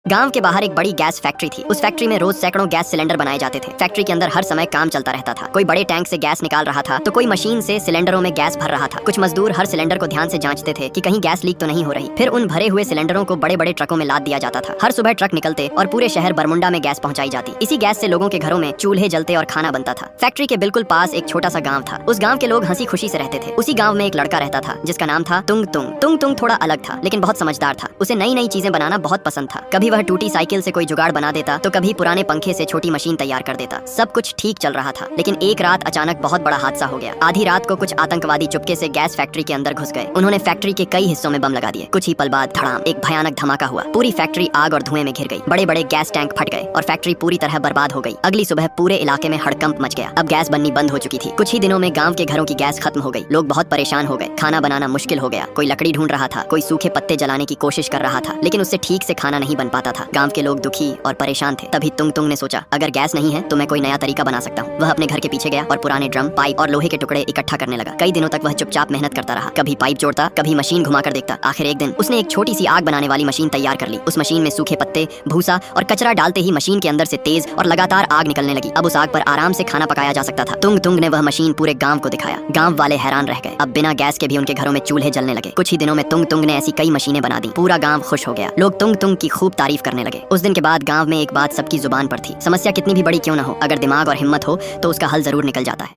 गांव के बाहर एक बड़ी गैस फैक्ट्री थी। उस फैक्ट्री में रोज सैकड़ों गैस सिलेंडर बनाए जाते थे। फैक्ट्री के अंदर हर समय काम चलता रहता था। कोई बड़े टैंक से गैस निकाल रहा था तो कोई मशीन से सिलेंडरों में गैस भर रहा था। कुछ मजदूर हर सिलेंडर को ध्यान से जांचते थे कि कहीं गैस लीक तो नहीं हो रही। फिर उन भरे हुए सिलेंडरों को बड़े बड़े ट्रकों में लाद दिया जाता था। हर सुबह ट्रक निकलते और पूरे शहर बरमुंडा में गैस पहुंचाई जाती। इसी गैस से लोगों के घरों में चूल्हे जलते और खाना बनता था। फैक्ट्री के बिल्कुल पास एक छोटा सा गाँव था। उस गाँव के लोग हंसी खुशी से रहते थे। उसी गाँव में एक लड़का रहता था जिसका नाम था तुंग तुंग। तुंग तुंग थोड़ा अलग था लेकिन बहुत समझदार था। उसे नई नई चीजें बनाना बहुत पसंद था। कभी वह टूटी साइकिल से कोई जुगाड़ बना देता तो कभी पुराने पंखे से छोटी मशीन तैयार कर देता। सब कुछ ठीक चल रहा था लेकिन एक रात अचानक बहुत बड़ा हादसा हो गया। आधी रात को कुछ आतंकवादी चुपके से गैस फैक्ट्री के अंदर घुस गए। उन्होंने फैक्ट्री के कई हिस्सों में बम लगा दिए। कुछ ही पल बाद धड़ाम एक भयानक धमाका हुआ। पूरी फैक्ट्री आग और धुएं में घिर गई। बड़े बड़े गैस टैंक फट गए और फैक्ट्री पूरी तरह बर्बाद हो गई। अगली सुबह पूरे इलाके में हड़कंप मच गया। अब गैस बननी बंद हो चुकी थी। कुछ ही दिनों में गाँव के घरों की गैस खत्म हो गई। लोग बहुत परेशान हो गए। खाना बनाना मुश्किल हो गया। कोई लकड़ी ढूंढ रहा था, कोई सूखे पत्ते जलाने की कोशिश कर रहा था लेकिन उससे ठीक से खाना नहीं बन पाता था। गाँव के लोग दुखी और परेशान थे। तभी तुंग तुंग ने सोचा, अगर गैस नहीं है तो मैं कोई नया तरीका बना सकता हूँ। वह अपने घर के पीछे गया और पुराने ड्रम, पाइप और लोहे के टुकड़े इकट्ठा करने लगा। कई दिनों तक वह चुपचाप मेहनत करता रहा। कभी पाइप जोड़ता, कभी मशीन घुमाकर देखता। आखिर एक दिन उसने एक छोटी सी आग बनाने वाली मशीन तैयार कर ली। उस मशीन में सूखे पत्ते, भूसा और कचरा डालते ही मशीन के अंदर से तेज और लगातार आग निकलने लगी। अब उस आग पर आराम से खाना पकाया जा सकता था। तुंग तुंग ने वह मशीन पूरे गाँव को दिखाया। गाँव वाले हैरान रह गए। अब बिना गैस के भी उनके घरों में चूल्हे जलने लगे। कुछ ही दिनों में तुंग तुंग ने ऐसी कई मशीनें बना दी। पूरा गाँव खुश हो गया। लोग तुंग तुंग की खूब तारीफ करने लगे। उस दिन के बाद गाँव में एक बात सबकी जुबान पर थी, समस्या कितनी भी बड़ी क्यों न हो, अगर दिमाग और हिम्मत हो तो उसका हल जरूर निकल जाता है।